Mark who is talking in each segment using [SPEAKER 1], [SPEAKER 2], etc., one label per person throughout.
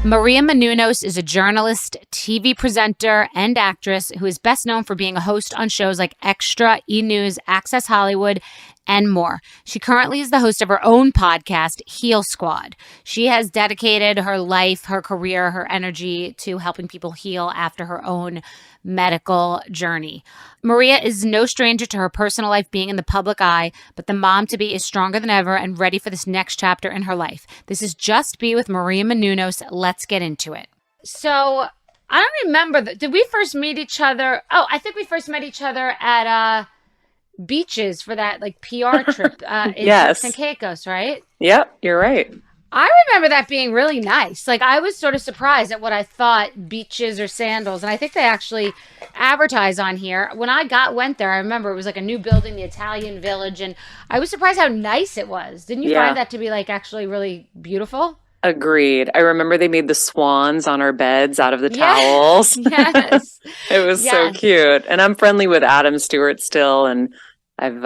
[SPEAKER 1] Maria Menounos is a journalist, TV presenter, and actress who is best known for being a host on shows like Extra, E! News, Access Hollywood, and more. She currently is the host of her own podcast, Heal Squad. She has dedicated her life, her career, her energy to helping people heal after her own medical journey. Maria is no stranger to her personal life being in the public eye, but the mom-to-be is stronger than ever and ready for this next chapter in her life. This is Just Be with Maria Menounos. Let's get into it. So, I don't remember. Did we first meet each other? Oh, I think we first met each other at beaches for that like PR trip in
[SPEAKER 2] Yes.
[SPEAKER 1] Turks and Caicos, right?
[SPEAKER 2] Yep, you're right.
[SPEAKER 1] I remember that being really nice. Like, I was sort of surprised at what I thought beaches or sandals. And I think they actually advertise on here. When I went there, I remember it was like a new building, the Italian Village. And I was surprised how nice it was. Didn't you
[SPEAKER 2] Yeah,
[SPEAKER 1] find that to be like actually really beautiful?
[SPEAKER 2] agreed. I remember they made the swans on our beds out of the
[SPEAKER 1] Yeah.
[SPEAKER 2] towels.
[SPEAKER 1] Yes.
[SPEAKER 2] It was so
[SPEAKER 1] Yes.
[SPEAKER 2] cute. And I'm friendly with Adam Stewart still, and I've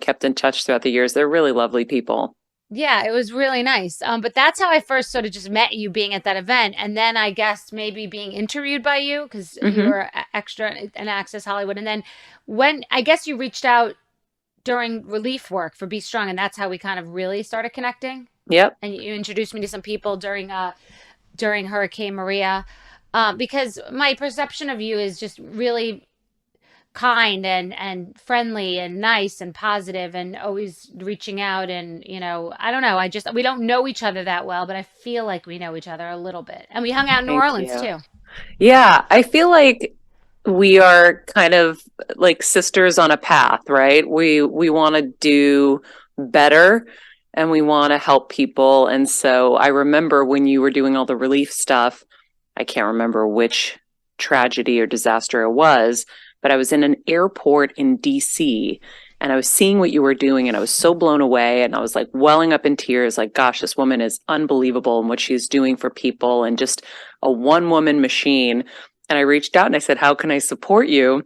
[SPEAKER 2] kept in touch throughout the years. They're really lovely people.
[SPEAKER 1] Yeah, it was really nice. But that's how I first sort of just met you being at that event. And then I guess maybe being interviewed by you because you
[SPEAKER 2] Hmm.
[SPEAKER 1] were extra in Access Hollywood. And then when I guess you reached out during relief work for Be Strong, and that's how we kind of really started connecting.
[SPEAKER 2] Yep.
[SPEAKER 1] And you introduced me to some people during Hurricane Maria, because my perception of you is just really kind and friendly and nice and positive and always reaching out. And I don't know, we don't know each other that well, but I feel like we know each other a little bit, and we hung out in New
[SPEAKER 2] Thank
[SPEAKER 1] Orleans
[SPEAKER 2] you.
[SPEAKER 1] too.
[SPEAKER 2] Yeah, I feel like we are kind of like sisters on a path, right? We want to do better and we want to help people. And so I remember when you were doing all the relief stuff, I can't remember which tragedy or disaster it was, but I was in an airport in DC and I was seeing what you were doing and I was so blown away and I was like welling up in tears like, gosh, this woman is unbelievable in what she's doing for people and just a one woman machine. And I reached out and I said, how can I support you?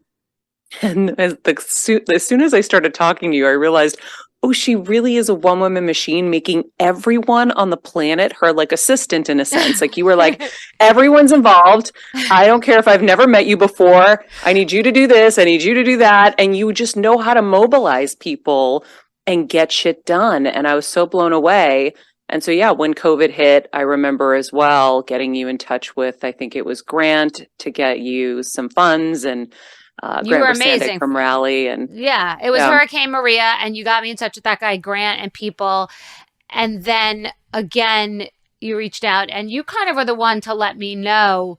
[SPEAKER 2] And as soon as I started talking to you, I realized, oh, she really is a one woman machine, making everyone on the planet her like assistant in a sense. Like you were like, everyone's involved. I don't care if I've never met you before. I need you to do this. I need you to do that. And you just know how to mobilize people and get shit done. And I was so blown away. And so, yeah, when COVID hit, I remember as well getting you in touch with, I think it was Grant to get you some funds and
[SPEAKER 1] You
[SPEAKER 2] Grant
[SPEAKER 1] were
[SPEAKER 2] Bersantic
[SPEAKER 1] amazing.
[SPEAKER 2] from Rally. And
[SPEAKER 1] Yeah, it was
[SPEAKER 2] yeah,
[SPEAKER 1] Hurricane Maria, and you got me in touch with that guy Grant and people. And then again, you reached out, and you kind of were the one to let me know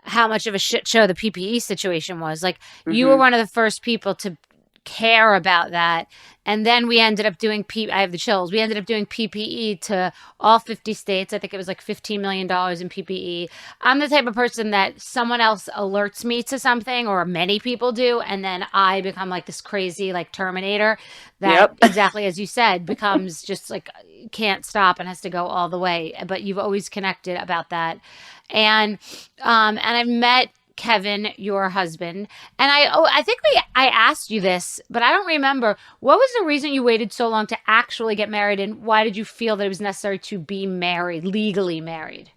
[SPEAKER 1] how much of a shit show the PPE situation was. Like, you were
[SPEAKER 2] hmm,
[SPEAKER 1] one of the first people to care about that. And then we ended up doing I have the chills. We ended up doing PPE to all 50 states. I think it was like $15 million in PPE. I'm the type of person that someone else alerts me to something, or many people do, and then I become like this crazy like Terminator that,
[SPEAKER 2] yep.
[SPEAKER 1] exactly as you said, becomes just like can't stop and has to go all the way. But you've always connected about that. And I've met Kevin, your husband, and I think I asked you this, but I don't remember. What was the reason you waited so long to actually get married, and why did you feel that it was necessary to be married, legally married?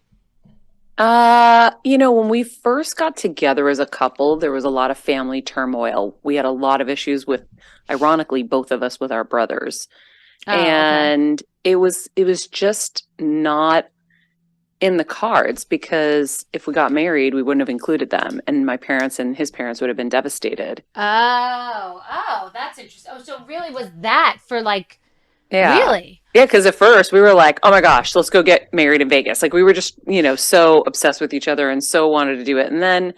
[SPEAKER 2] When we first got together as a couple, there was a lot of family turmoil. We had a lot of issues with, ironically, both of us with our brothers.
[SPEAKER 1] Oh, okay.
[SPEAKER 2] And it was just not in the cards because if we got married, we wouldn't have included them. And my parents and his parents would have been devastated.
[SPEAKER 1] Oh, that's interesting. Oh, so really was that for like,
[SPEAKER 2] Yeah.
[SPEAKER 1] really?
[SPEAKER 2] Yeah, because at first we were like, oh my gosh, let's go get married in Vegas. Like we were just, so obsessed with each other and so wanted to do it. And then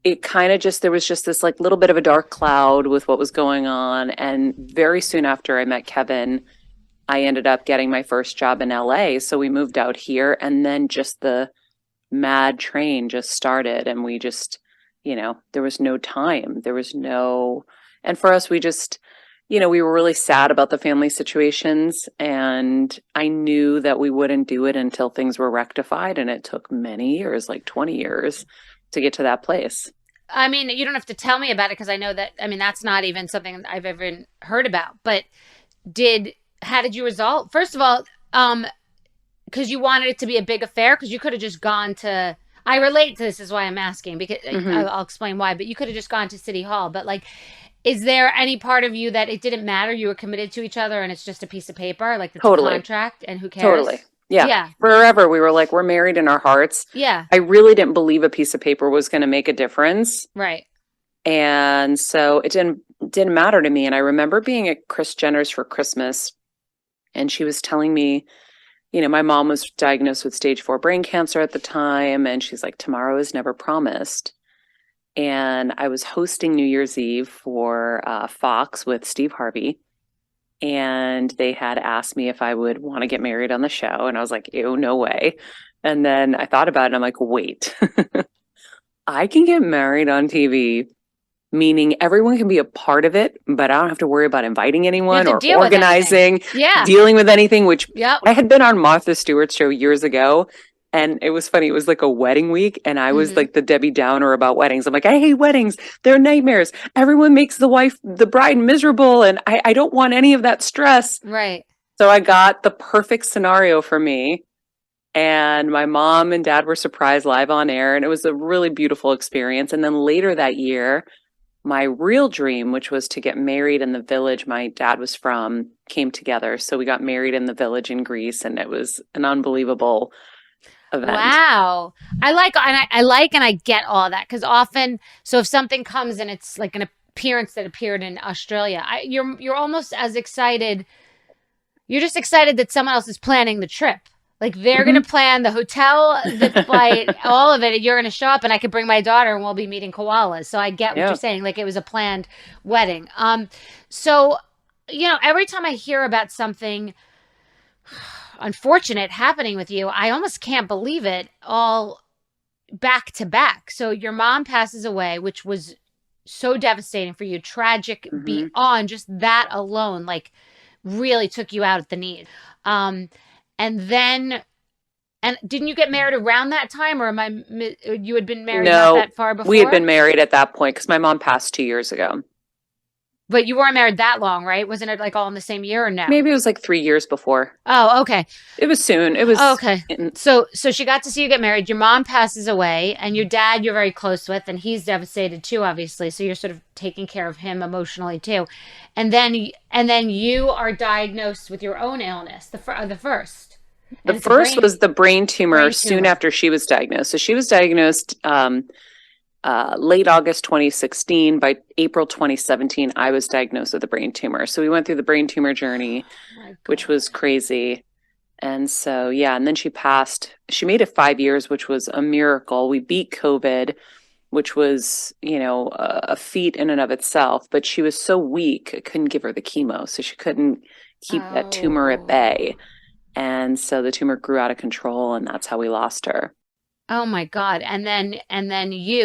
[SPEAKER 2] it kind of just, there was just this like little bit of a dark cloud with what was going on. And very soon after I met Kevin, I ended up getting my first job in LA. So we moved out here and then just the mad train just started and we just, there was no time. There was no, and for us, we just, we were really sad about the family situations and I knew that we wouldn't do it until things were rectified. And it took many years, like 20 years to get to that place.
[SPEAKER 1] I mean, you don't have to tell me about it because I know that, I mean, that's not even something I've ever heard about. But did, how did you resolve? First of all, because you wanted it to be a big affair? Because you could have just gone to, I relate to this, is why I'm asking, because I'll explain why, but you could have just gone to City Hall. But like, is there any part of you that it didn't matter? You were committed to each other and it's just a piece of paper, like it's
[SPEAKER 2] Totally.
[SPEAKER 1] a contract, and who cares?
[SPEAKER 2] Totally. Yeah.
[SPEAKER 1] Yeah.
[SPEAKER 2] Forever we were like, we're married in our hearts.
[SPEAKER 1] Yeah.
[SPEAKER 2] I really didn't believe a piece of paper was going to make a difference.
[SPEAKER 1] Right.
[SPEAKER 2] And so it didn't matter to me. And I remember being at Kris Jenner's for Christmas, and she was telling me, you know, my mom was diagnosed with stage 4 brain cancer at the time. And she's like, tomorrow is never promised. And I was hosting New Year's Eve for Fox with Steve Harvey. And they had asked me if I would want to get married on the show. And I was like, ew, no way. And then I thought about it and I'm like, wait, I can get married on TV, meaning everyone can be a part of it, but I don't have to worry about inviting anyone or organizing, dealing with anything, which I had been on Martha Stewart's show years ago. And it was funny. It was like a wedding week. And I was like the Debbie Downer about weddings. I'm like, I hate weddings. They're nightmares. Everyone makes the bride miserable. And I don't want any of that stress.
[SPEAKER 1] Right.
[SPEAKER 2] So I got the perfect scenario for me. And my mom and dad were surprised live on air. And it was a really beautiful experience. And then later that year, my real dream, which was to get married in the village my dad was from, came together. So we got married in the village in Greece. And it was an unbelievable event.
[SPEAKER 1] Wow. I get all that, because often, so if something comes and it's like an appearance that appeared in Australia, you're almost as excited. You're just excited that someone else is planning the trip. Like they're going to plan the hotel, the flight, all of it. And you're going to show up, and I could bring my daughter and we'll be meeting koalas. So I get what you're saying. Like it was a planned wedding. So, you know, every time I hear about something unfortunate happening with you, I almost can't believe it, all back to back. So your mom passes away, which was so devastating for you, tragic beyond just that alone, like really took you out at the knees. And didn't you get married around that time, or you had been married not that far before?
[SPEAKER 2] We had been married at that point because my mom passed 2 years ago.
[SPEAKER 1] But you weren't married that long, right? Wasn't it like all in the same year or no?
[SPEAKER 2] Maybe it was like 3 years before.
[SPEAKER 1] Oh, okay.
[SPEAKER 2] It was soon. It was
[SPEAKER 1] okay. So she got to see you get married. Your mom passes away, and your dad you're very close with, and he's devastated too, obviously. So you're sort of taking care of him emotionally too, and then you are diagnosed with your own illness, the first.
[SPEAKER 2] The first was the brain tumor soon after she was diagnosed. So she was diagnosed late August 2016. By April 2017, I was diagnosed with a brain tumor. So we went through the brain tumor journey, which was crazy. And so, and then she passed. She made it 5 years, which was a miracle. We beat COVID, which was, you know, a feat in and of itself. But she was so weak, I couldn't give her the chemo. So she couldn't keep that tumor at bay. And so the tumor grew out of control, and that's how we lost her.
[SPEAKER 1] Oh my God. And then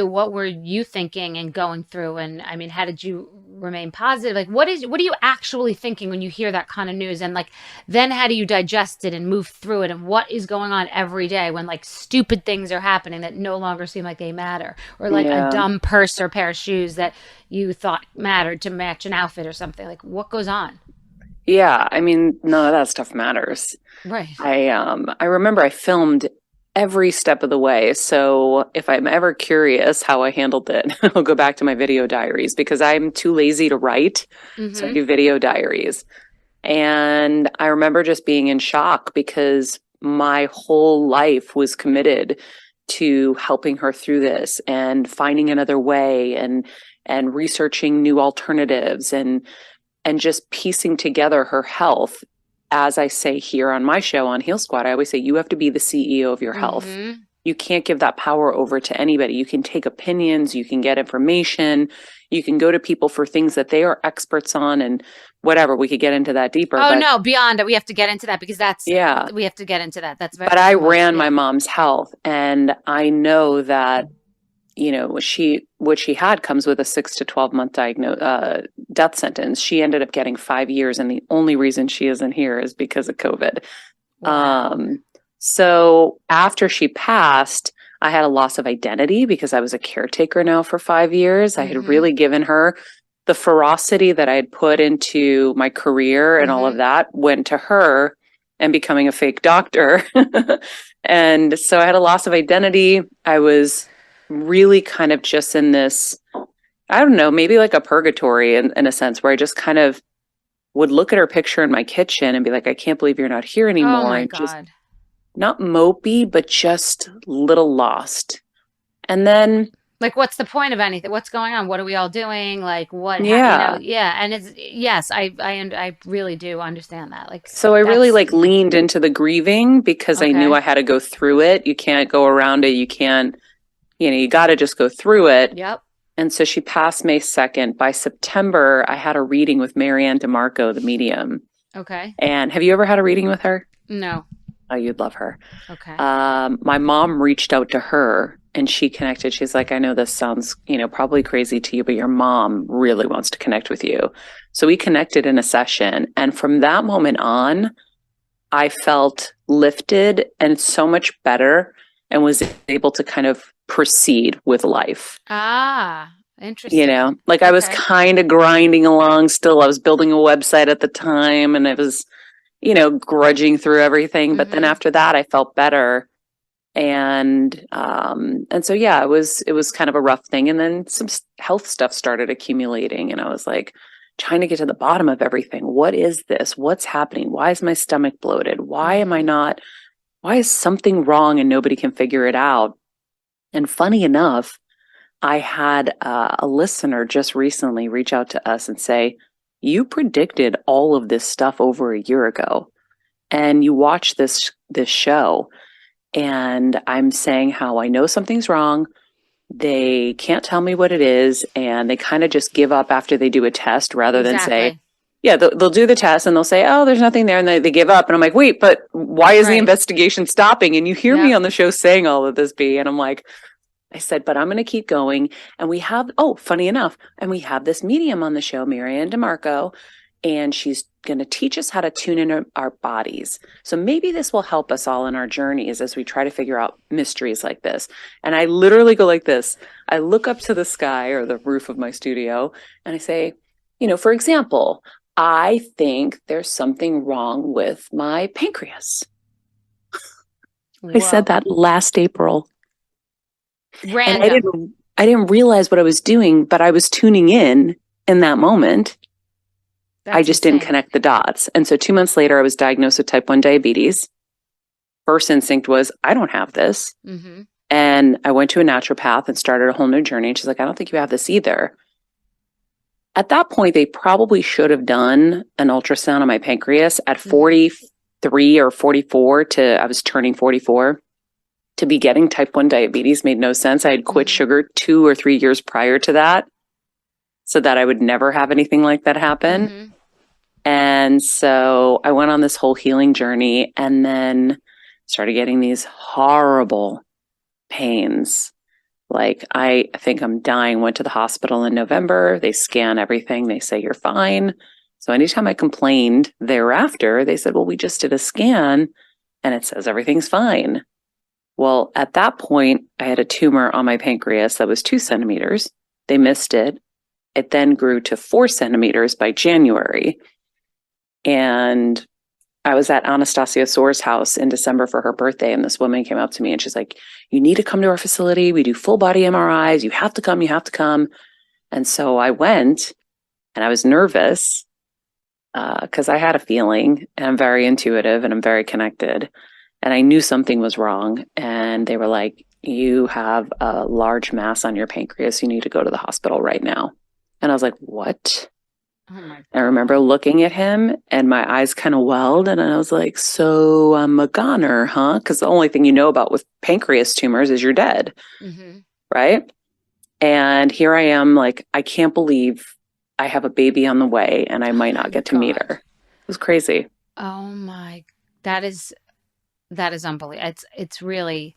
[SPEAKER 1] what were you thinking and going through? And I mean, how did you remain positive? Like, what are you actually thinking when you hear that kind of news? And like, then how do you digest it and move through it? And what is going on every day when like stupid things are happening that no longer seem like they matter? Or like a dumb purse or pair of shoes that you thought mattered to match an outfit or something. Like, what goes on?
[SPEAKER 2] Yeah. I mean, none of that stuff matters.
[SPEAKER 1] Right.
[SPEAKER 2] I remember I filmed every step of the way. So if I'm ever curious how I handled it, I'll go back to my video diaries, because I'm too lazy to write. So I do video diaries. And I remember just being in shock, because my whole life was committed to helping her through this and finding another way and researching new alternatives and just piecing together her health. As I say here on my show on Heal Squad, I always say you have to be the CEO of your health. You can't give that power over to anybody. You can take opinions, you can get information, you can go to people for things that they are experts on, and whatever. We could get into that deeper.
[SPEAKER 1] Oh, no, beyond it. We have to get into that, because we have to get into that. That's very.
[SPEAKER 2] But I ran my mom's health, and I know that, you know, what she had comes with a 6 to 12 month death sentence. She ended up getting 5 years, and the only reason she isn't here is because of COVID. Wow. So after she passed, I had a loss of identity, because I was a caretaker now for 5 years. I had really given her the ferocity that I had put into my career, and all of that went to her. and becoming a fake doctor. And so I had a loss of identity. I was really kind of just in this, I don't know, maybe like a purgatory in a sense, where I just kind of would look at her picture in my kitchen and be like, I can't believe you're not here
[SPEAKER 1] Oh
[SPEAKER 2] anymore.
[SPEAKER 1] my
[SPEAKER 2] And just
[SPEAKER 1] God.
[SPEAKER 2] not mopey, but just little lost. And then,
[SPEAKER 1] Like, what's the point of anything? What's going on? What are we all doing? Like,
[SPEAKER 2] yeah.
[SPEAKER 1] yeah. And it's, yes, I really do understand that. Like,
[SPEAKER 2] So I really
[SPEAKER 1] that's
[SPEAKER 2] like leaned into the grieving because I knew
[SPEAKER 1] okay.
[SPEAKER 2] I had to go through it. You can't go around it. You can't, you got to just go through it.
[SPEAKER 1] Yep.
[SPEAKER 2] And so she passed May 2nd. By September, I had a reading with Marianne DeMarco, the medium.
[SPEAKER 1] Okay.
[SPEAKER 2] And have you ever had a reading with her?
[SPEAKER 1] No.
[SPEAKER 2] Oh, you'd love her.
[SPEAKER 1] Okay.
[SPEAKER 2] My mom reached out to her and she connected. She's like, I know this sounds, probably crazy to you, but your mom really wants to connect with you. So we connected in a session. And from that moment on, I felt lifted and so much better and was able to kind of proceed with life.
[SPEAKER 1] Ah, interesting.
[SPEAKER 2] Like I was
[SPEAKER 1] Okay.
[SPEAKER 2] kind of grinding along still. I was building a website at the time and I was, grudging through everything. But then after that, I felt better. And so, yeah, it was kind of a rough thing. And then some health stuff started accumulating and I was like trying to get to the bottom of everything. What is this? What's happening? Why is my stomach bloated? Why is something wrong and nobody can figure it out? And funny enough, I had a listener just recently reach out to us and say, you predicted all of this stuff over a year ago and you watched this show. And I'm saying how I know something's wrong. They can't tell me what it is. And they kind of just give up after they do a test rather than say, yeah, they'll do the test and they'll say, oh, there's nothing there. And they give up. And I'm like, wait, but why is the investigation stopping? And you hear me on the show saying all of this, B. And I'm like, I said, but I'm going to keep going. And we have, funny enough, and we have this medium on the show, Marianne DeMarco, and she's going to teach us how to tune in our bodies. So maybe this will help us all in our journeys as we try to figure out mysteries like this. And I literally go like this. I look up to the sky or the roof of my studio and I say, for example, I think there's something wrong with my pancreas. I said that last April.
[SPEAKER 1] Random.
[SPEAKER 2] And I didn't realize what I was doing, but I was tuning in that moment. I just didn't connect the dots. And so 2 months later, I was diagnosed with type 1 diabetes. First instinct was, I don't have this. Mm-hmm. And I went to a naturopath and started a whole new journey. And she's like, I don't think you have this either. At that point, they probably should have done an ultrasound on my pancreas at 43 or 44 I was turning 44. To be getting type 1 diabetes made no sense. I had quit sugar 2 or 3 years prior to that so that I would never have anything like that happen. Mm-hmm. And so I went on this whole healing journey and then started getting these horrible pains. Like, I think I'm dying. Went to the hospital in November. They scan everything. They say, you're fine. So anytime I complained thereafter, they said, well, we just did a scan and it says everything's fine. Well, at that point, I had a tumor on my pancreas that was 2 centimeters. They missed it. It then grew to 4 centimeters by January. And I was at Anastasia Soar's house in December for her birthday. And this woman came up to me and she's like, you need to come to our facility. We do full body MRIs. You have to come. And so I went and I was nervous because I had a feeling and I'm very intuitive and I'm very connected. And I knew something was wrong. And they were like, you have a large mass on your pancreas. You need to go to the hospital right now. And I was like, what? Oh my God. I remember looking at him and my eyes kind of welled. And I was like, so I'm a goner, huh? Because the only thing you know about with pancreas tumors is you're dead. Mm-hmm. Right? And here I am, like, I can't believe I have a baby on the way and I might not get to meet her. It was crazy.
[SPEAKER 1] Oh my, that is unbelievable. It's really,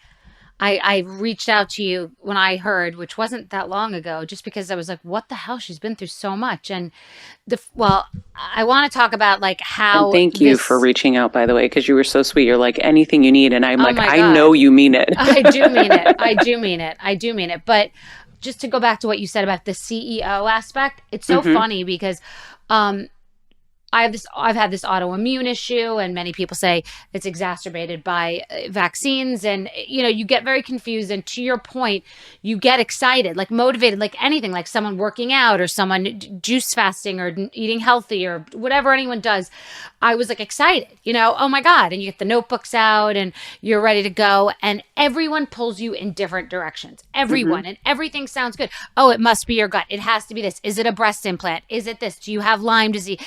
[SPEAKER 1] I reached out to you when I heard, which wasn't that long ago, just because I was like, what the hell? She's been through so much. And I want to talk about like how.
[SPEAKER 2] And thank you for reaching out, by the way, because you were so sweet. You're like, anything you need. And I'm like, I know you mean it.
[SPEAKER 1] I do mean it. I do mean it. But just to go back to what you said about the CEO aspect, it's so funny because I've had this autoimmune issue, and many people say it's exacerbated by vaccines, and you get very confused, and to your point, you get excited, like motivated, like anything, like someone working out or someone juice fasting or eating healthy or whatever anyone does. I was like excited, oh my God. And you get the notebooks out and you're ready to go. And everyone pulls you in different directions. Everyone. And everything sounds good. Oh, it must be your gut. It has to be this. Is it a breast implant? Is it this? Do you have Lyme disease?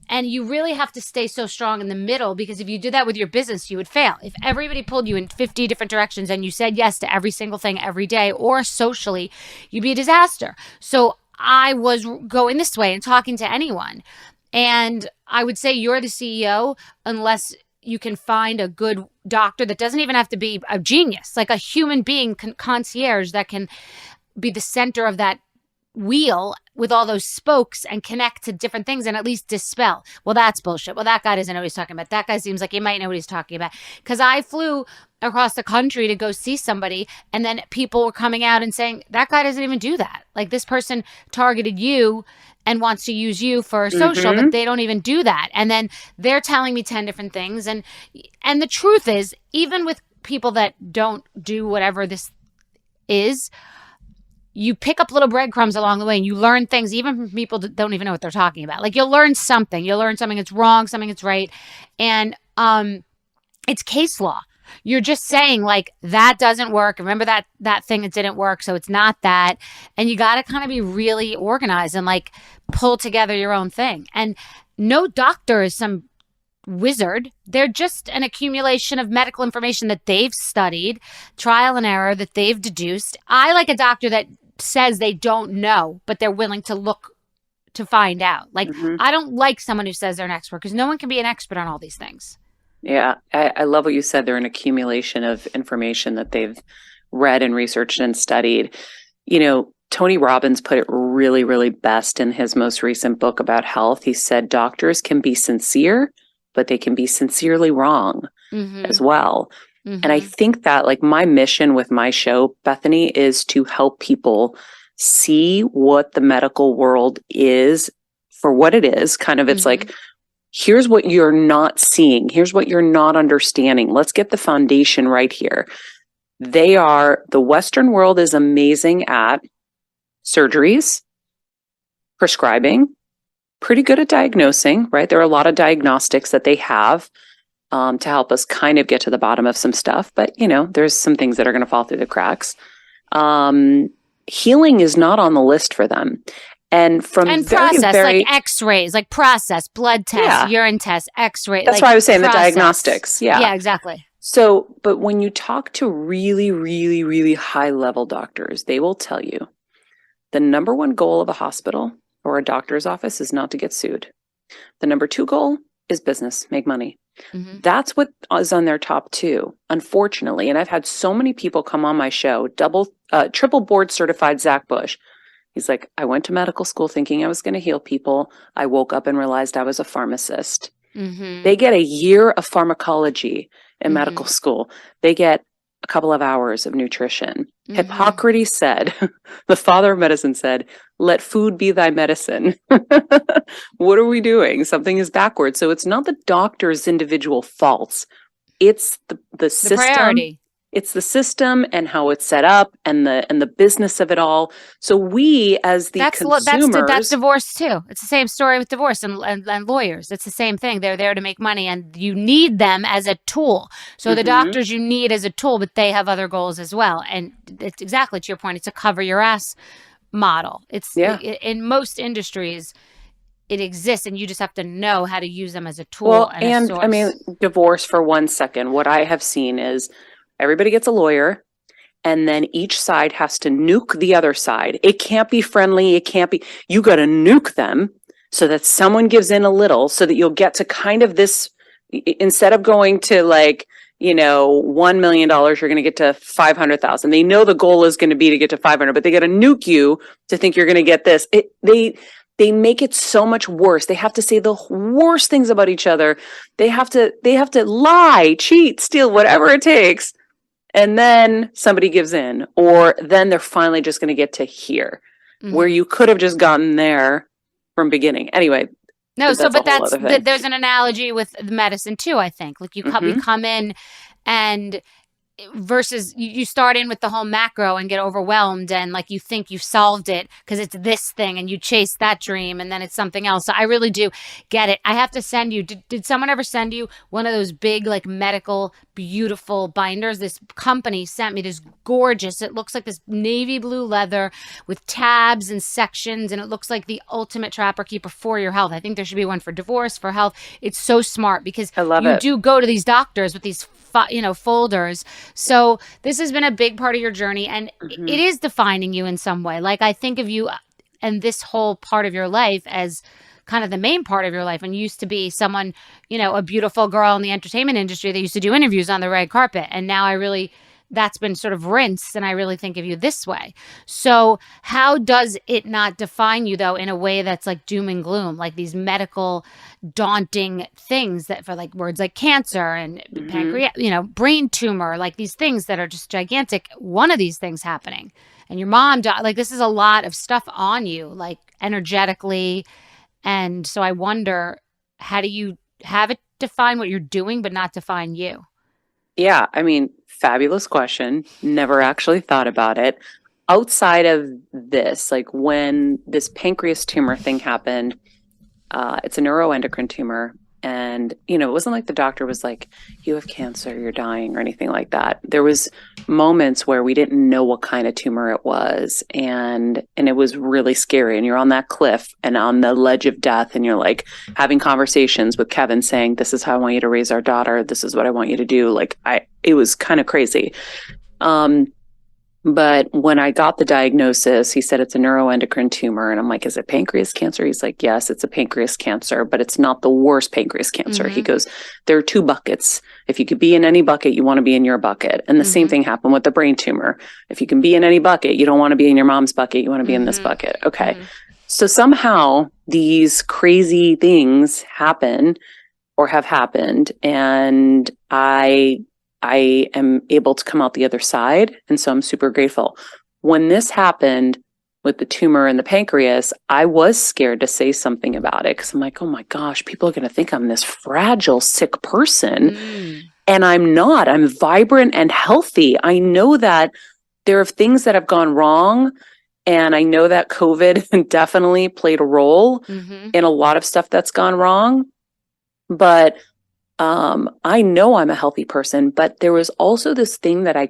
[SPEAKER 1] And you really have to stay so strong in the middle, because if you did that with your business, you would fail. If everybody pulled you in 50 different directions and you said yes to every single thing every day or socially, you'd be a disaster. So I was going this way and talking to anyone. And I would say you're the CEO unless you can find a good doctor that doesn't even have to be a genius, like a human being concierge that can be the center of that wheel with all those spokes and connect to different things and at least dispel. Well, that's bullshit. Well, that guy doesn't know what he's talking about. That guy seems like he might know what he's talking about. Because I flew across the country to go see somebody, and then people were coming out and saying, that guy doesn't even do that. Like, this person targeted you and wants to use you for social, but they don't even do that. And then they're telling me 10 different things. And the truth is, even with people that don't do whatever this is, you pick up little breadcrumbs along the way, and you learn things even from people that don't even know what they're talking about. Like, you'll learn something. You'll learn something that's wrong, something that's right. And it's case law. You're just saying, like, that doesn't work. Remember that thing that didn't work, so it's not that. And you got to kind of be really organized and, like, pull together your own thing. And no doctor is some wizard. They're just an accumulation of medical information that they've studied, trial and error that they've deduced. I like a doctor that says they don't know, but they're willing to look to find out. Like, I don't like someone who says they're an expert, because no one can be an expert on all these things.
[SPEAKER 2] Yeah, I love what you said. They're an accumulation of information that they've read and researched and studied. Tony Robbins put it really, really best in his most recent book about health. He said, doctors can be sincere, but they can be sincerely wrong as well. And I think that, like, my mission with my show, Bethenny, is to help people see what the medical world is for what it is. Kind of, it's like, here's what you're not seeing. Here's what you're not understanding. Let's get the foundation right here. The Western world is amazing at surgeries, prescribing, pretty good at diagnosing, right? There are a lot of diagnostics that they have to help us kind of get to the bottom of some stuff. But, there's some things that are going to fall through the cracks. Healing is not on the list for them. And
[SPEAKER 1] process, like x-rays, like process, blood tests, urine tests, x-ray.
[SPEAKER 2] That's why I was saying process. The diagnostics. Yeah.
[SPEAKER 1] Yeah, exactly.
[SPEAKER 2] So, but when you talk to really, really, really high level doctors, they will tell you the number one goal of a hospital or a doctor's office is not to get sued. The number two goal is business, make money. That's what is on their top two, unfortunately. And I've had so many people come on my show, triple board certified Zach Bush. He's like, I went to medical school thinking I was going to heal people. I woke up and realized I was a pharmacist. They get a year of pharmacology in medical school. They get a couple of hours of nutrition. Hippocrates said, the father of medicine said, let food be thy medicine. What are we doing? Something is backwards. So it's not the doctor's individual faults. It's the system.
[SPEAKER 1] Priority.
[SPEAKER 2] It's the system and how it's set up and the business of it all. So we, as the consumers,
[SPEAKER 1] that's divorce too. It's the same story with divorce and lawyers. It's the same thing. They're there to make money, and you need them as a tool. So the doctors you need as a tool, but they have other goals as well. And it's exactly to your point. It's a cover your ass model. In most industries, it exists, and you just have to know how to use them as a tool.
[SPEAKER 2] Well,
[SPEAKER 1] and a source.
[SPEAKER 2] I mean, divorce for 1 second. What I have seen is everybody gets a lawyer, and then each side has to nuke the other side. It can't be friendly. You got to nuke them so that someone gives in a little, so that you'll get to kind of this, instead of going to $1 million, you're going to get to 500,000. They know the goal is going to be to get to 500, but they got to nuke you to think you're going to get this. They make it so much worse. They have to say the worst things about each other. They have to lie, cheat, steal, whatever it takes. And then somebody gives in, or then they're finally just going to get to here, where you could have just gotten there from beginning. Anyway,
[SPEAKER 1] No,
[SPEAKER 2] But
[SPEAKER 1] so
[SPEAKER 2] that's a
[SPEAKER 1] but
[SPEAKER 2] whole other thing.
[SPEAKER 1] there's an analogy with medicine too, I think. Like we
[SPEAKER 2] Mm-hmm.
[SPEAKER 1] come in and versus you start in with the whole macro and get overwhelmed and like you think you've solved it because it's this thing and you chase that dream and then it's something else. So I really do get it. I have to send you, did someone ever send you one of those big like medical beautiful binders? This company sent me this gorgeous, it looks like this navy blue leather with tabs and sections, and it looks like the ultimate trapper keeper for your health. I think there should be one for divorce, for health. It's so smart because
[SPEAKER 2] I love
[SPEAKER 1] you
[SPEAKER 2] it.
[SPEAKER 1] do go to these doctors with these folders. So this has been a big part of your journey, and
[SPEAKER 2] Mm-hmm.
[SPEAKER 1] it is defining you in some way. Like I think of you and this whole part of your life as kind of the main part of your life, and you used to be someone, a beautiful girl in the entertainment industry that used to do interviews on the red carpet, and now that's been sort of rinsed, and I really think of you this way. So how does it not define you though in a way that's like doom and gloom, like these medical daunting things that for like words like cancer and
[SPEAKER 2] Mm-hmm.
[SPEAKER 1] pancreas, brain tumor, like these things that are just gigantic, one of these things happening and your mom died, like this is a lot of stuff on you, like energetically. And so I wonder, how do you have it define what you're doing but not define you?
[SPEAKER 2] Yeah, I mean, fabulous question. Never actually thought about it. Outside of this, like when this pancreas tumor thing happened, it's a neuroendocrine tumor. And, it wasn't like the doctor was like, you have cancer, you're dying, or anything like that. There was moments where we didn't know what kind of tumor it was. And it was really scary. And you're on that cliff and on the ledge of death. And you're like having conversations with Kevin saying, this is how I want you to raise our daughter. This is what I want you to do. It was kind of crazy. Um, but when I got the diagnosis, he said it's a neuroendocrine tumor. And I'm like, is it pancreas cancer? He's like, yes, it's a pancreas cancer, but it's not the worst pancreas cancer. He
[SPEAKER 1] Mm-hmm.
[SPEAKER 2] goes, there are two buckets. If you could be in any bucket, you want to be in your bucket. And the same
[SPEAKER 1] Mm-hmm.
[SPEAKER 2] thing happened with the brain tumor. If you can be in any bucket, you don't want to be in your mom's bucket. You want to be in this
[SPEAKER 1] Mm-hmm.
[SPEAKER 2] bucket. Okay.
[SPEAKER 1] Mm-hmm.
[SPEAKER 2] So somehow these crazy things happen or have happened. And I am able to come out the other side. And so I'm super grateful. When this happened with the tumor in the pancreas, I was scared to say something about it because I'm like, oh my gosh, people are going to think I'm this fragile, sick person.
[SPEAKER 1] Mm.
[SPEAKER 2] And I'm not. I'm vibrant and healthy. I know that there are things that have gone wrong. And I know that COVID definitely played a role
[SPEAKER 1] Mm-hmm.
[SPEAKER 2] in a lot of stuff that's gone wrong. But I know I'm a healthy person, but there was also this thing that I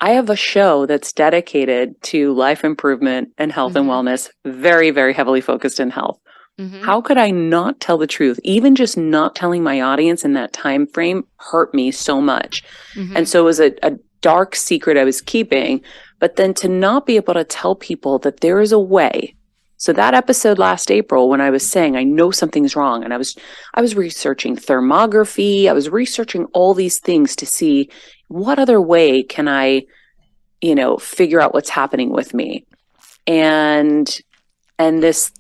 [SPEAKER 2] have a show that's dedicated to life improvement and health and
[SPEAKER 1] Mm-hmm.
[SPEAKER 2] wellness, very, very heavily focused in health.
[SPEAKER 1] Mm-hmm.
[SPEAKER 2] How could I not tell the truth? Even just not telling my audience in that time frame hurt me so much.
[SPEAKER 1] Mm-hmm.
[SPEAKER 2] And so it was a dark secret I was keeping, but then to not be able to tell people that there is a way. So that episode last April, when I was saying, I know something's wrong, and I was researching thermography, I was researching all these things to see what other way can I, figure out what's happening with me. And this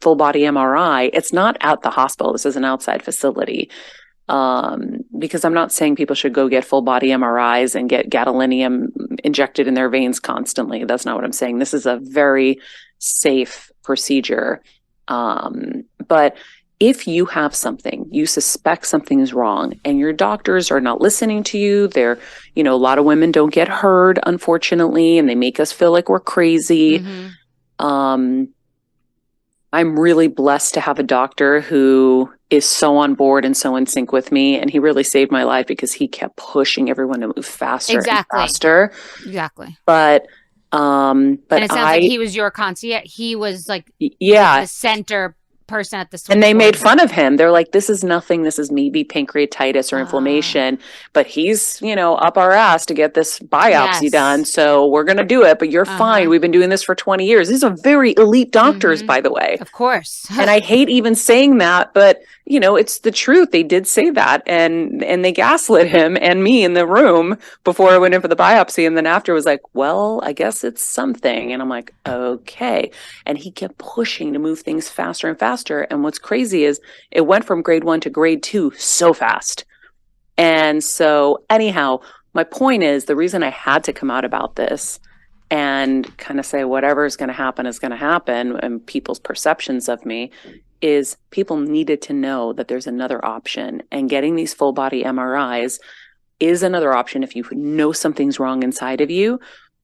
[SPEAKER 2] full body MRI, it's not at the hospital. This is an outside facility. Because I'm not saying people should go get full body MRIs and get gadolinium injected in their veins constantly. That's not what I'm saying. This is a very safe procedure. But if you have something, you suspect something is wrong and your doctors are not listening to you, a lot of women don't get heard, unfortunately, and they make us feel like we're crazy.
[SPEAKER 1] Mm-hmm.
[SPEAKER 2] I'm really blessed to have a doctor who is so on board and so in sync with me. And he really saved my life because he kept pushing everyone to move faster and faster.
[SPEAKER 1] Exactly.
[SPEAKER 2] But
[SPEAKER 1] And it sounds like he was your concierge. He was like the center person at the switchboard.
[SPEAKER 2] And they made fun of him. They're like, this is nothing. This is maybe pancreatitis or inflammation, but he's, up our ass to get this biopsy done. So we're going to do it, but you're fine. We've been doing this for 20 years. These are very elite doctors, by the way.
[SPEAKER 1] Of course.
[SPEAKER 2] And I hate even saying that, but it's the truth. They did say that and they gaslit him and me in the room before I went in for the biopsy. And then after was like, well, I guess it's something. And I'm like, okay. And he kept pushing to move things faster and faster. And what's crazy is it went from grade 1 to grade 2 so fast. And so anyhow, my point is the reason I had to come out about this and kind of say whatever is going to happen is going to happen, and people's perceptions of me, is people needed to know that there's another option, and getting these full body MRIs is another option. If you know something's wrong inside of you,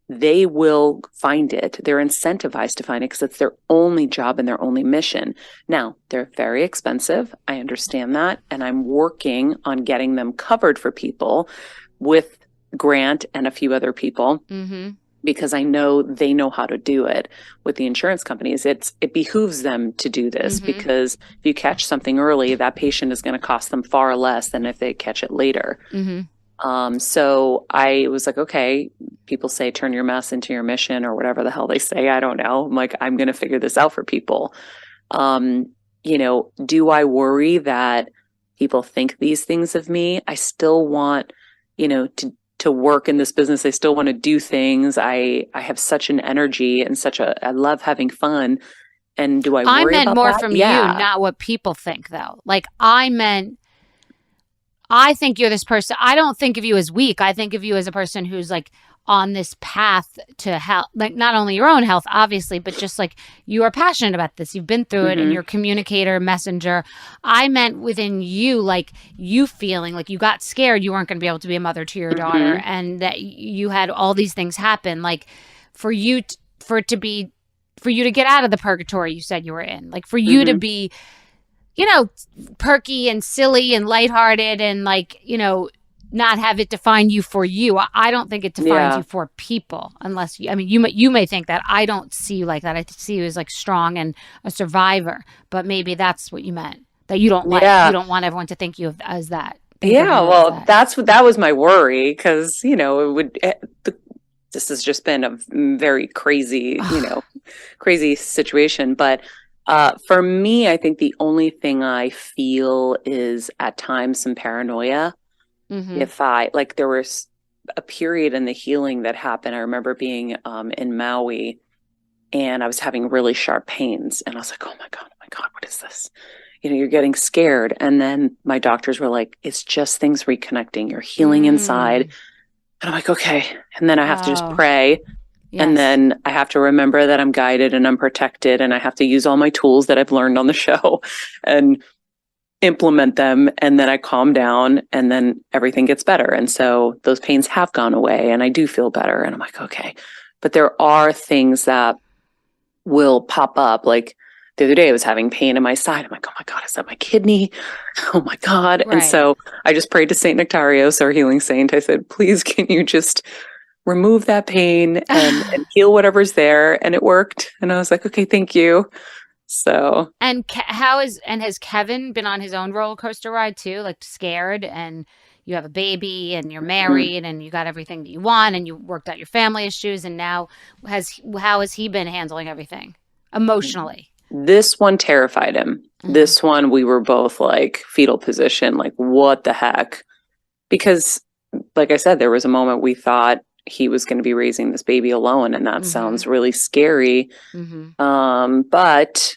[SPEAKER 2] they will find it. They're incentivized to find it because it's their only job and their only mission. Now, they're very expensive. I understand that. And I'm working on getting them covered for people with Grant and a few other people, because I know they know how to do it with the insurance companies. It behooves them to do this, because if you catch something early, that patient is going to cost them far less than if they catch it later. So I was like, okay, people say turn your mess into your mission, or whatever the hell they say. I don't know. I'm like, I'm going to figure this out for people. Do I worry that people think these things of me? I still want, to work in this business. I still want to do things. I have such an energy and I love having fun. And do I worry about that?
[SPEAKER 1] I meant more from you, not what people think, though. Like, I think you're this person. I don't think of you as weak. I think of you as a person who's like on this path to health, like not only your own health, obviously, but just like you are passionate about this. You've been through it, and you're a communicator, messenger. I meant within you, like you feeling like you got scared you weren't going to be able to be a mother to your daughter, and that you had all these things happen. Like for you to get out of the purgatory you said you were in, like for you to be, perky and silly and lighthearted and not have it define you for you. I don't think it defines you for people, unless you may think that. I don't see you like that. I see you as like strong and a survivor, but maybe that's what you meant, that you don't you don't want everyone to think you as that.
[SPEAKER 2] Well, that was my worry, because, this has just been a very crazy, crazy situation. But for me, I think the only thing I feel is at times some paranoia. If there was a period in the healing that happened. I remember being in Maui, and I was having really sharp pains, and I was like, oh my God, what is this? You're getting scared. And then my doctors were like, it's just things reconnecting. You're healing inside. And I'm like, okay. And then I have to just pray. Yes. And then I have to remember that I'm guided and I'm protected, and I have to use all my tools that I've learned on the show and implement them. And then I calm down, and then everything gets better. And so those pains have gone away, and I do feel better. And I'm like, okay. But there are things that will pop up. Like the other day I was having pain in my side. I'm like, oh my God, is that my kidney? Oh my God. Right. And so I just prayed to Saint Nectarios, our healing saint. I said, please, can you just remove that pain and heal whatever's there? And it worked. And I was like, okay, thank you. So.
[SPEAKER 1] And has Kevin been on his own roller coaster ride too? Like scared, and you have a baby, and you're married, and you got everything that you want, and you worked out your family issues, and now how has he been handling everything emotionally?
[SPEAKER 2] This one terrified him. This one, we were both like fetal position, like what the heck? Because like I said, there was a moment we thought he was going to be raising this baby alone, and that sounds really scary. But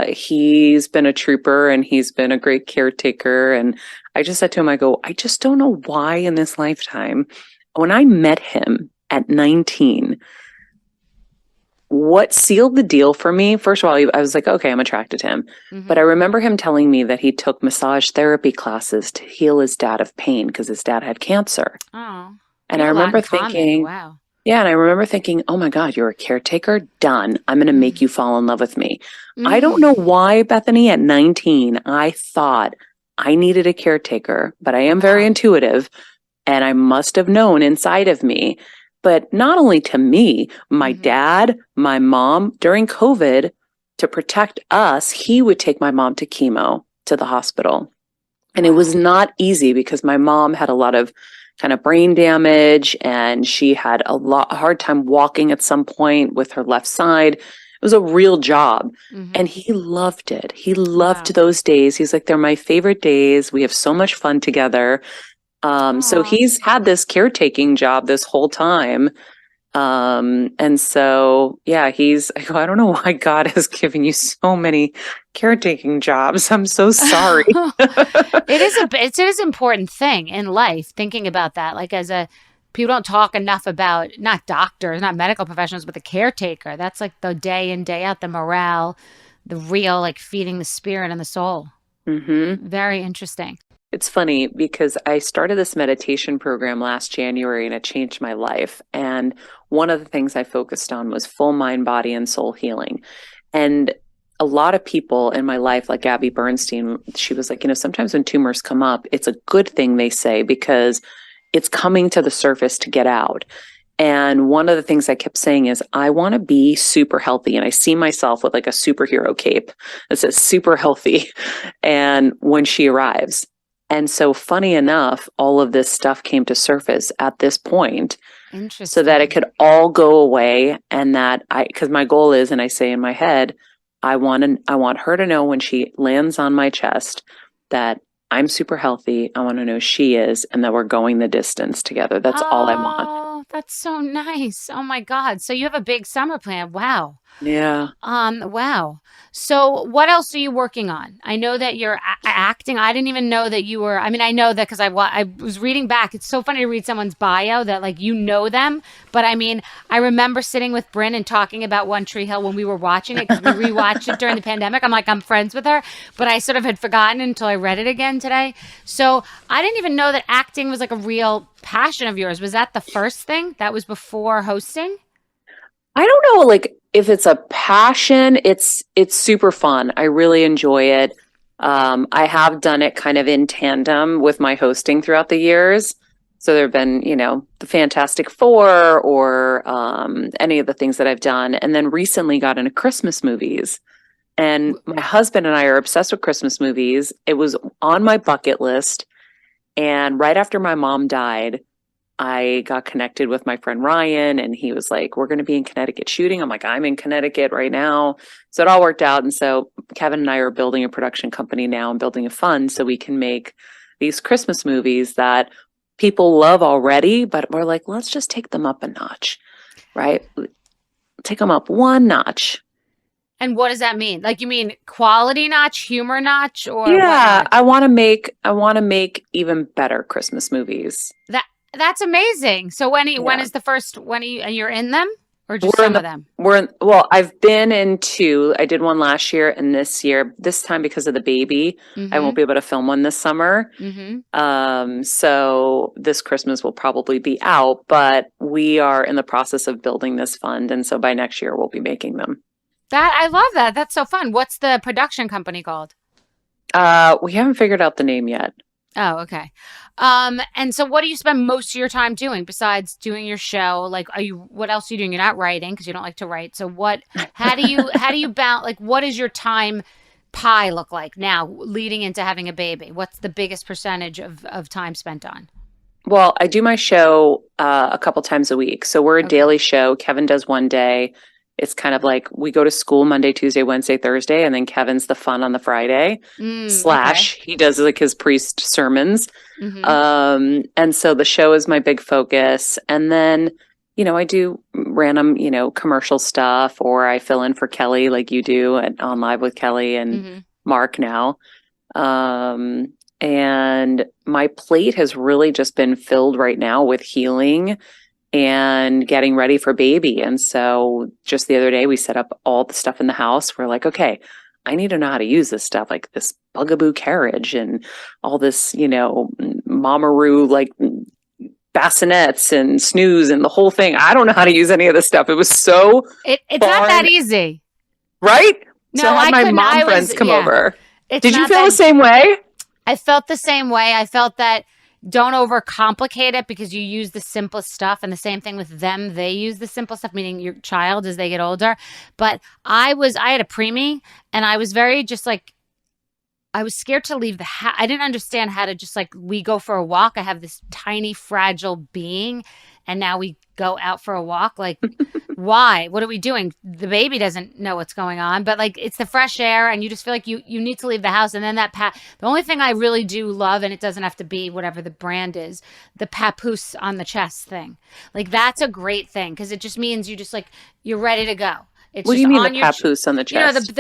[SPEAKER 2] he's been a trooper, and he's been a great caretaker. And I just said to him, I just don't know why in this lifetime, when I met him at 19, what sealed the deal for me, first of all, I was like, okay, I'm attracted to him. But I remember him telling me that he took massage therapy classes to heal his dad of pain, because his dad had cancer.
[SPEAKER 1] Oh.
[SPEAKER 2] And I remember thinking,
[SPEAKER 1] wow.
[SPEAKER 2] Yeah, and I remember thinking, oh my God, you're a caretaker? Done. I'm going to make you fall in love with me. I don't know why, Bethenny, at 19, I thought I needed a caretaker, but I am very intuitive, and I must have known inside of me. But not only to me, my dad, my mom, during COVID, to protect us, he would take my mom to chemo, to the hospital. And it was not easy, because my mom had a lot of kind of brain damage, and she had a hard time walking at some point with her left side. It was a real job. And he loved it. He loved those days. He's like, they're my favorite days. We have so much fun together. So he's had this caretaking job this whole time. And so, yeah, I don't know why God has given you so many caretaking jobs. I'm so sorry.
[SPEAKER 1] It is an important thing in life, thinking about that. Like as a people don't talk enough about, not doctors, not medical professionals, but the caretaker. That's like the day in, day out, the morale, the real, like feeding the spirit and the soul.
[SPEAKER 2] Hmm.
[SPEAKER 1] Very interesting.
[SPEAKER 2] It's funny because I started this meditation program last January and it changed my life. And one of the things I focused on was full mind, body, and soul healing. And a lot of people in my life, like Gabby Bernstein, she was like, sometimes when tumors come up, it's a good thing, they say, because it's coming to the surface to get out. And one of the things I kept saying is, I want to be super healthy. And I see myself with like a superhero cape that says super healthy. And when she arrives, and so funny enough, all of this stuff came to surface at this point so that it
[SPEAKER 1] Interesting.
[SPEAKER 2] could all go away. And because my goal is, and I say in my head, I want her to know when she lands on my chest that I'm super healthy. I want to know she is, and that we're going the distance together. That's all I want.
[SPEAKER 1] Oh, that's so nice. Oh my God. So you have a big summer plan. Wow.
[SPEAKER 2] Yeah.
[SPEAKER 1] Wow. So what else are you working on? I know that you're acting. I didn't even know that you were, I mean, I know that because I was reading back. It's so funny to read someone's bio that like you know them. But I mean, I remember sitting with Bryn and talking about One Tree Hill when we were watching it because we rewatched it during the pandemic. I'm like, I'm friends with her, but I sort of had forgotten until I read it again today. So I didn't even know that acting was like a real passion of yours. Was that the first thing that was before hosting?
[SPEAKER 2] I don't know, like if it's a passion, it's super fun. I really enjoy it. I have done it kind of in tandem with my hosting throughout the years. So there have been, the Fantastic Four or any of the things that I've done. And then recently got into Christmas movies. And my husband and I are obsessed with Christmas movies. It was on my bucket list. And right after my mom died, I got connected with my friend Ryan, and he was like, we're going to be in Connecticut shooting. I'm like, I'm in Connecticut right now. So it all worked out. And so Kevin and I are building a production company now and building a fund so we can make these Christmas movies that people love already, but we're like, let's just take them up a notch, right? Take them up one notch.
[SPEAKER 1] And what does that mean? Like you mean quality notch, humor notch, or what
[SPEAKER 2] Yeah,
[SPEAKER 1] notch?
[SPEAKER 2] I want to make even better Christmas movies.
[SPEAKER 1] That's amazing. So when
[SPEAKER 2] Yeah.
[SPEAKER 1] is the first when are you and you're in them or just
[SPEAKER 2] We're in
[SPEAKER 1] some of
[SPEAKER 2] the
[SPEAKER 1] them?
[SPEAKER 2] well, I've been in two. I did one last year and this year. This time because of the baby, I won't
[SPEAKER 1] Mm-hmm.
[SPEAKER 2] be able to film one this summer.
[SPEAKER 1] Mm-hmm.
[SPEAKER 2] So this Christmas will probably be out, but we are in the process of building this fund, and so by next year we'll be making them.
[SPEAKER 1] That I love that. That's so fun. What's the production company called?
[SPEAKER 2] We haven't figured out the name yet.
[SPEAKER 1] Oh, okay. And so what do you spend most of your time doing besides doing your show? Like, what else are you doing? You're not writing because you don't like to write. So how do you balance, like, what does your time pie look like now leading into having a baby? What's the biggest percentage of time spent on?
[SPEAKER 2] Well, I do my show a couple times a week. So we're a
[SPEAKER 1] Okay.
[SPEAKER 2] daily show. Kevin does one day. It's kind of like we go to school Monday, Tuesday, Wednesday, Thursday, and then Kevin's the fun on the Friday.
[SPEAKER 1] Okay.
[SPEAKER 2] Slash, he does like his priest sermons.
[SPEAKER 1] Mm-hmm.
[SPEAKER 2] And so the show is my big focus. And then, I do random, commercial stuff, or I fill in for Kelly like you do on Live with Kelly and
[SPEAKER 1] Mm-hmm.
[SPEAKER 2] Mark now. And my plate has really just been filled right now with healing and getting ready for baby. And so just the other day, we set up all the stuff in the house. We're like, okay, I need to know how to use this stuff, like this bugaboo carriage and all this, mamaroo, like bassinets and snooze and the whole thing. I don't know how to use any of this stuff. It was so
[SPEAKER 1] It's not that
[SPEAKER 2] fun,
[SPEAKER 1] easy.
[SPEAKER 2] right? So
[SPEAKER 1] No,
[SPEAKER 2] I had
[SPEAKER 1] I
[SPEAKER 2] my
[SPEAKER 1] couldn't.
[SPEAKER 2] mom
[SPEAKER 1] I
[SPEAKER 2] friends
[SPEAKER 1] was,
[SPEAKER 2] come
[SPEAKER 1] yeah.
[SPEAKER 2] over.
[SPEAKER 1] It's
[SPEAKER 2] Did you
[SPEAKER 1] not
[SPEAKER 2] feel
[SPEAKER 1] that
[SPEAKER 2] the same way?
[SPEAKER 1] I felt the same way. I felt that don't overcomplicate it because you use the simplest stuff. And the same thing with them. They use the simple stuff, meaning your child as they get older. But I had a preemie and I was very just like, I was scared to leave the house. I didn't understand how to just like, we go for a walk. I have this tiny, fragile being. And now we go out for a walk. Like, why? What are we doing? The baby doesn't know what's going on, but like it's the fresh air and you just feel like you need to leave the house. And then the only thing I really do love, and it doesn't have to be whatever the brand is, the papoose on the chest thing. Like that's a great thing because it just means you just like, you're ready to go. It's
[SPEAKER 2] What do
[SPEAKER 1] just
[SPEAKER 2] you mean the
[SPEAKER 1] on your,
[SPEAKER 2] papoose on the
[SPEAKER 1] you know,
[SPEAKER 2] chest?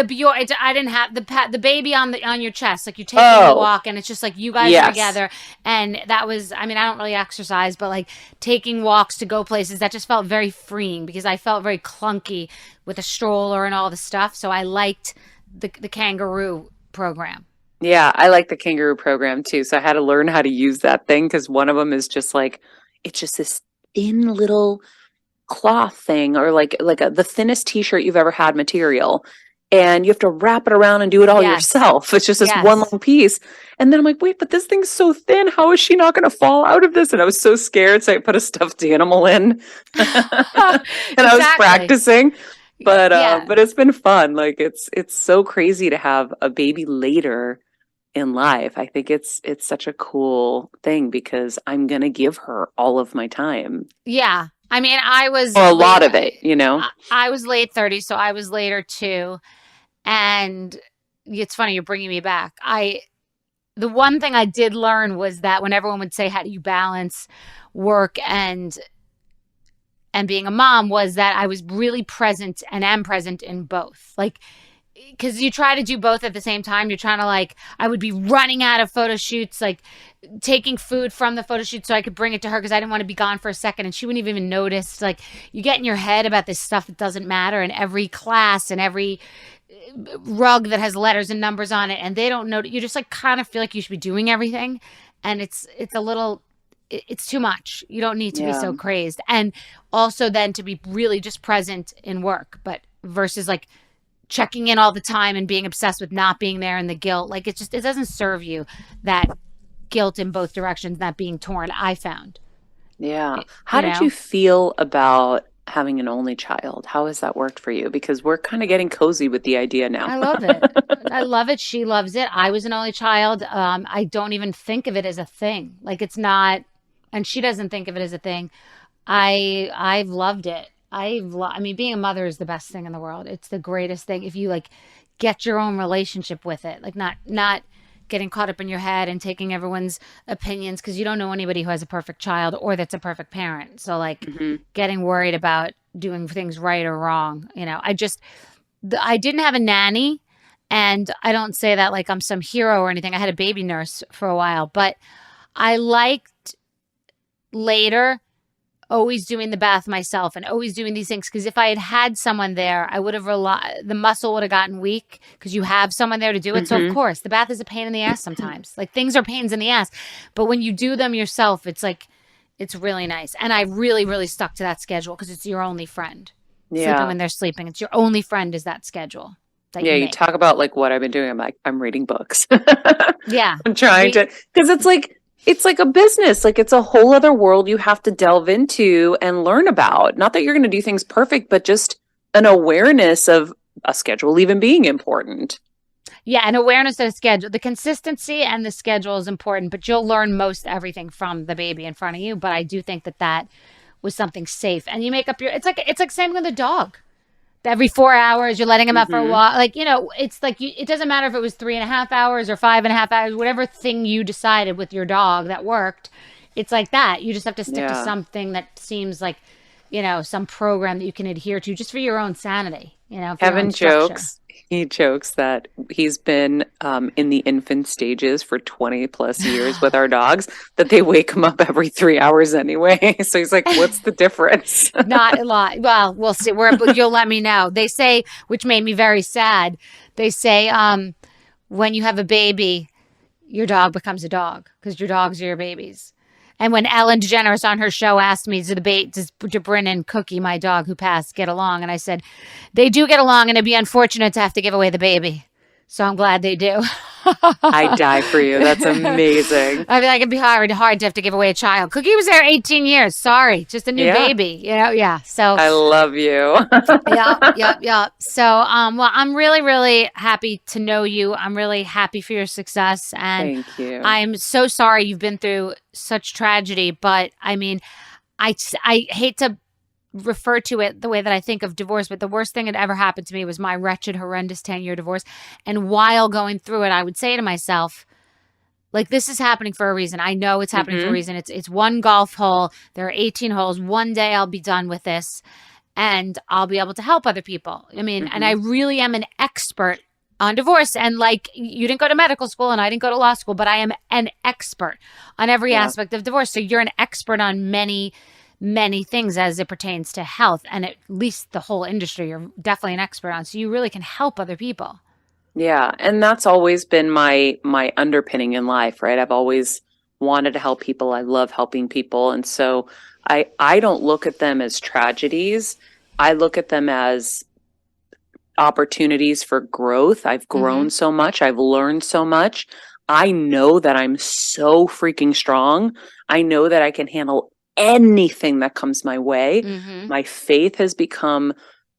[SPEAKER 1] I didn't have the baby on your chest, like you're taking a
[SPEAKER 2] Oh,
[SPEAKER 1] walk, and it's just like you guys are
[SPEAKER 2] yes.
[SPEAKER 1] together, and that was, I mean, I don't really exercise, but like taking walks to go places, that just felt very freeing because I felt very clunky with a stroller and all the stuff, so I liked the kangaroo program.
[SPEAKER 2] Yeah, I like the kangaroo program too. So I had to learn how to use that thing because one of them is just like it's just this thin little cloth thing or the thinnest t-shirt you've ever had material. And you have to wrap it around and do it all
[SPEAKER 1] Yes,
[SPEAKER 2] yourself. It's just this one
[SPEAKER 1] yes.
[SPEAKER 2] long piece. And then I'm like, wait, but this thing's so thin. How is she not going to fall out of this? And I was so scared. So I put a stuffed animal in and I was
[SPEAKER 1] Exactly.
[SPEAKER 2] practicing.
[SPEAKER 1] Yeah.
[SPEAKER 2] But it's been fun. Like it's so crazy to have a baby later in life. I think it's such a cool thing because I'm gonna give her all of my time.
[SPEAKER 1] Yeah. I mean, I was
[SPEAKER 2] Well, a
[SPEAKER 1] late.
[SPEAKER 2] lot of it, you know?
[SPEAKER 1] I was late 30s, so I was later too. And it's funny you're bringing me back. The one thing I did learn was that when everyone would say, "How do you balance work and being a mom?" was that I was really present and am present in both. Like, because you try to do both at the same time. You're trying to, like, I would be running out of photo shoots, like taking food from the photo shoot so I could bring it to her because I didn't want to be gone for a second and she wouldn't even notice. Like, you get in your head about this stuff that doesn't matter, and every class and every rug that has letters and numbers on it, and they don't know. You just like kind of feel like you should be doing everything, and it's a little, it's too much. You don't need to be
[SPEAKER 2] Yeah.
[SPEAKER 1] so crazed, and also then to be really just present in work, but versus like checking in all the time and being obsessed with not being there and the guilt. Like, it doesn't serve you, that guilt in both directions, that being torn, I found.
[SPEAKER 2] Yeah. How
[SPEAKER 1] You
[SPEAKER 2] did you
[SPEAKER 1] know,
[SPEAKER 2] feel about having an only child? How has that worked for you? Because we're kind of getting cozy with the idea now.
[SPEAKER 1] I love it. I love it. She loves it. I was an only child. I don't even think of it as a thing. Like, it's not, and she doesn't think of it as a thing. I've loved it. I mean, being a mother is the best thing in the world. It's the greatest thing if you like get your own relationship with it. Like, not getting caught up in your head and taking everyone's opinions, because you don't know anybody who has a perfect child or that's a perfect parent. So like
[SPEAKER 2] Hmm.
[SPEAKER 1] getting worried about doing things right or wrong. I didn't have a nanny, and I don't say that like I'm some hero or anything. I had a baby nurse for a while, but I liked later always doing the bath myself and always doing these things, because if I had had someone there, I would have relied, the muscle would have gotten weak because you have someone there to do it. So of
[SPEAKER 2] Hmm.
[SPEAKER 1] course the bath is a pain in the ass sometimes. Like, things are pains in the ass, but when you do them yourself, it's like, it's really nice. And I really, really stuck to that schedule because it's your only friend. Sleeping
[SPEAKER 2] Yeah.
[SPEAKER 1] when they're sleeping, it's your only friend, is that schedule that
[SPEAKER 2] Yeah,
[SPEAKER 1] you
[SPEAKER 2] you
[SPEAKER 1] make.
[SPEAKER 2] talk about like what I've been doing. I'm like, I'm reading books.
[SPEAKER 1] Yeah.
[SPEAKER 2] I'm trying
[SPEAKER 1] Re-
[SPEAKER 2] to, because it's like a business. Like it's a whole other world you have to delve into and learn about. Not that you're going to do things perfect, but just an awareness of a schedule even being important.
[SPEAKER 1] Yeah, and awareness of the schedule. The consistency and the schedule is important, but you'll learn most everything from the baby in front of you. But I do think that was something safe. And you make up your, it's like same with a dog. Every 4 hours, you're letting him out for a
[SPEAKER 2] Hmm.
[SPEAKER 1] walk. Like, it's like it doesn't matter if it was 3.5 hours or 5.5 hours, whatever thing you decided with your dog that worked. It's like that. You just have to stick to
[SPEAKER 2] Yeah.
[SPEAKER 1] something that seems like, some program that you can adhere to just for your own sanity, for your own
[SPEAKER 2] Kevin
[SPEAKER 1] structure.
[SPEAKER 2] jokes. He jokes that he's been in the infant stages for 20 plus years with our dogs, that they wake him up every 3 hours anyway. So he's like, what's the difference?
[SPEAKER 1] Not a lot. Well, we'll see. But you'll let me know. They say, which made me very sad. They say, when you have a baby, your dog becomes a dog because your dogs are your babies. And when Ellen DeGeneres on her show asked me, does Bryn and Cookie, my dog who passed, get along? And I said, they do get along, and it'd be unfortunate to have to give away the baby. So I'm glad they do.
[SPEAKER 2] I die for you. That's amazing.
[SPEAKER 1] I feel like it'd be hard to have to give away a child. Cookie was there 18 years. Sorry, just a new
[SPEAKER 2] Yeah,
[SPEAKER 1] baby. Yeah. So
[SPEAKER 2] I love you.
[SPEAKER 1] yeah. So, well, I'm really, really happy to know you. I'm really happy for your success, and
[SPEAKER 2] Thank you.
[SPEAKER 1] I'm so sorry you've been through such tragedy. But I mean, I hate to refer to it the way that I think of divorce, but the worst thing that ever happened to me was my wretched, horrendous 10-year divorce. And while going through it, I would say to myself, like, this is happening for a reason. I know it's happening for a
[SPEAKER 2] Hmm.
[SPEAKER 1] reason. It's one golf hole. There are 18 holes. One day I'll be done with this. and I'll be able to help other people. I mean, and I
[SPEAKER 2] Mm-hmm.
[SPEAKER 1] really am an expert on divorce. And like, you didn't go to medical school and I didn't go to law school, but I am an expert on every
[SPEAKER 2] Yeah.
[SPEAKER 1] aspect of divorce. So you're an expert on many things as it pertains to health, and at least the whole industry you're definitely an expert on. So you really can help other people.
[SPEAKER 2] Yeah, and that's always been my underpinning in life, right? I've always wanted to help people. I love helping people, and so I don't look at them as tragedies. I look at them as opportunities for growth. I've
[SPEAKER 1] Mm-hmm.
[SPEAKER 2] grown so much. I've learned so much. I know that I'm so freaking strong. I know that I can handle anything that comes my way.
[SPEAKER 1] Mm-hmm.
[SPEAKER 2] My faith has become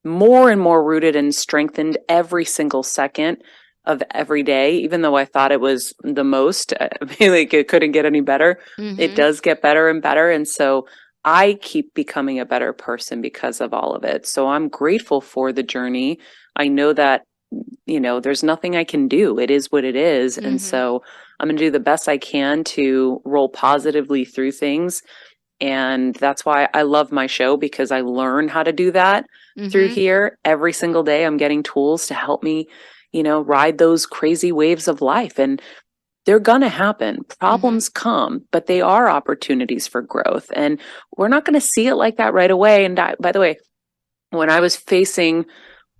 [SPEAKER 2] more and more rooted and strengthened every single second of every day, even though I thought it was the most, I mean, like it couldn't get any better. It
[SPEAKER 1] Mm-hmm.
[SPEAKER 2] does get better and better. And so I keep becoming a better person because of all of it. So I'm grateful for the journey. I know that, there's nothing I can do. It is what it is. And
[SPEAKER 1] Mm-hmm.
[SPEAKER 2] so I'm going to do the best I can to roll positively through things. And that's why I love my show, because I learn how to do that through
[SPEAKER 1] Mm-hmm.
[SPEAKER 2] here every single day. I'm getting tools to help me, ride those crazy waves of life. And they're going to happen.
[SPEAKER 1] Mm-hmm.
[SPEAKER 2] Problems come, but they are opportunities for growth. And we're not going to see it like that right away. And by the way, when I was facing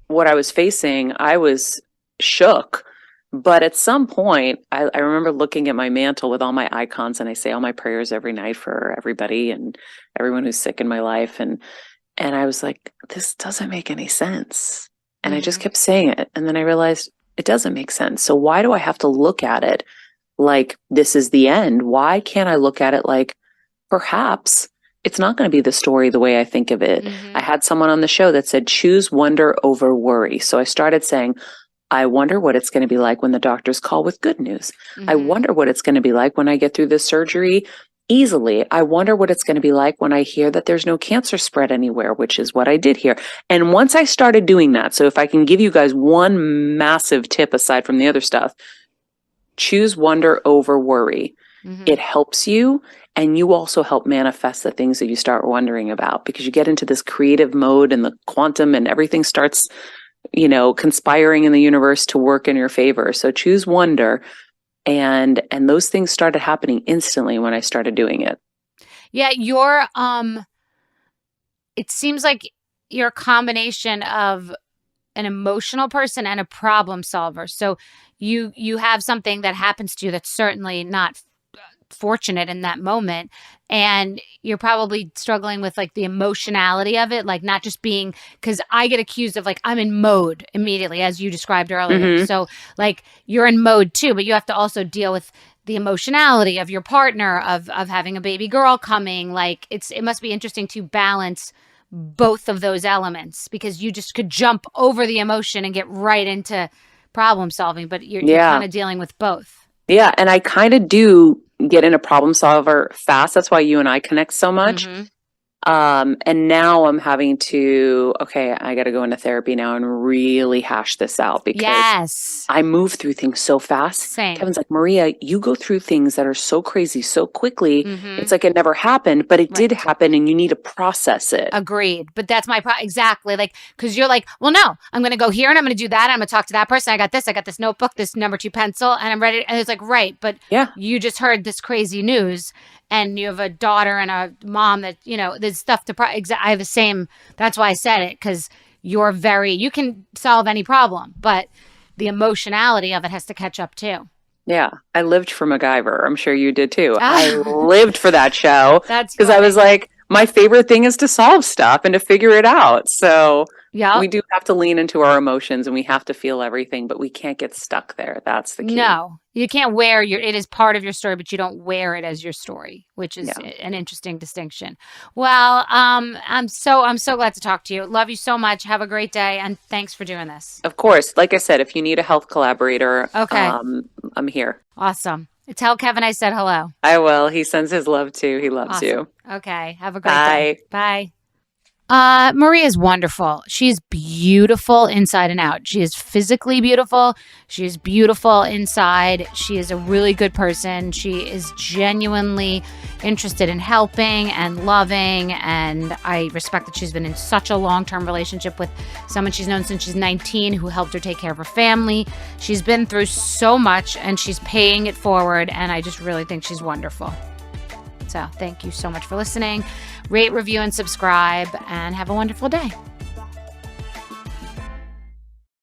[SPEAKER 2] what I was facing, I was shook. But at some point, I remember looking at my mantle with all my icons, and I say all my prayers every night for everybody and everyone who's sick in my life. And I was like, this doesn't make any sense. And I just
[SPEAKER 1] Mm-hmm.
[SPEAKER 2] kept saying it. And then I realized it doesn't make sense. So why do I have to look at it like this is the end? Why can't I look at it like perhaps it's not going to be the story the way I think of it? I
[SPEAKER 1] Mm-hmm.
[SPEAKER 2] had someone on the show that said, choose wonder over worry. So I started saying, I wonder what it's going to be like when the doctors call with good news. I
[SPEAKER 1] Mm-hmm.
[SPEAKER 2] wonder what it's going to be like when I get through this surgery easily. I wonder what it's going to be like when I hear that there's no cancer spread anywhere, which is what I did here. And once I started doing that, so if I can give you guys one massive tip aside from the other stuff, choose wonder over worry.
[SPEAKER 1] Mm-hmm.
[SPEAKER 2] It helps you, and you also help manifest the things that you start wondering about, because you get into this creative mode and the quantum and everything starts, conspiring in the universe to work in your favor. So choose wonder. And those things started happening instantly when I started doing it.
[SPEAKER 1] Yeah, it seems like you're a combination of an emotional person and a problem solver. So you have something that happens to you that's certainly not fortunate in that moment, and you're probably struggling with like the emotionality of it, like not just being, because I get accused of like I'm in mode immediately as you described earlier.
[SPEAKER 2] Mm-hmm.
[SPEAKER 1] So like you're in mode too, but you have to also deal with the emotionality of your partner, of having a baby girl coming. Like it must be interesting to balance both of those elements, because you just could jump over the emotion and get right into problem solving, but you're
[SPEAKER 2] Yeah.
[SPEAKER 1] kind of dealing with both.
[SPEAKER 2] Yeah. And I kind of do get in a problem solver fast. That's why you and I connect so much.
[SPEAKER 1] Mm-hmm.
[SPEAKER 2] And now I'm having to, okay, I got to go into therapy now and really hash this out, because
[SPEAKER 1] Yes.
[SPEAKER 2] I move through things so fast.
[SPEAKER 1] Same.
[SPEAKER 2] Kevin's like, Maria, you go through things that are so crazy so quickly.
[SPEAKER 1] Mm-hmm.
[SPEAKER 2] It's like it never happened, but it
[SPEAKER 1] Right.
[SPEAKER 2] did happen, and you need to process it.
[SPEAKER 1] Agreed. But that's my exactly, like, because you're like, well, no, I'm going to go here and I'm going to do that. I'm going to talk to that person. I got this notebook, this number 2 pencil, and I'm ready. And it's like, right. But
[SPEAKER 2] Yeah.
[SPEAKER 1] you just heard this crazy news, and you have a daughter and a mom that, there's stuff to, I have the same, that's why I said it, because you can solve any problem, but the emotionality of it has to catch up too.
[SPEAKER 2] Yeah. I lived for MacGyver. I'm sure you did too. I lived for that show.
[SPEAKER 1] That's
[SPEAKER 2] because I was like, my favorite thing is to solve stuff and to figure it out. So
[SPEAKER 1] yeah,
[SPEAKER 2] we do have to lean into our emotions, and we have to feel everything, but we can't get stuck there. That's the key.
[SPEAKER 1] no, you can't wear it is part of your story, but you don't wear it as your story, which is an interesting distinction. Well, I'm so glad to talk to you. Love you so much. Have a great day, and thanks for doing this.
[SPEAKER 2] Of course. Like I said, if you need a health collaborator,
[SPEAKER 1] okay,
[SPEAKER 2] I'm here.
[SPEAKER 1] Awesome. Tell Kevin I said hello.
[SPEAKER 2] I will. He sends his love too. He loves you.
[SPEAKER 1] Okay. Have a great day. Bye. Maria is wonderful. She's beautiful inside and out. She is physically beautiful. She is beautiful inside. She is a really good person. She is genuinely interested in helping and loving. And I respect that she's been in such a long-term relationship with someone she's known since she's 19 who helped her take care of her family. She's been through so much and she's paying it forward. And I just really think she's wonderful. So thank you so much for listening. Rate, review, and subscribe, and have a wonderful day.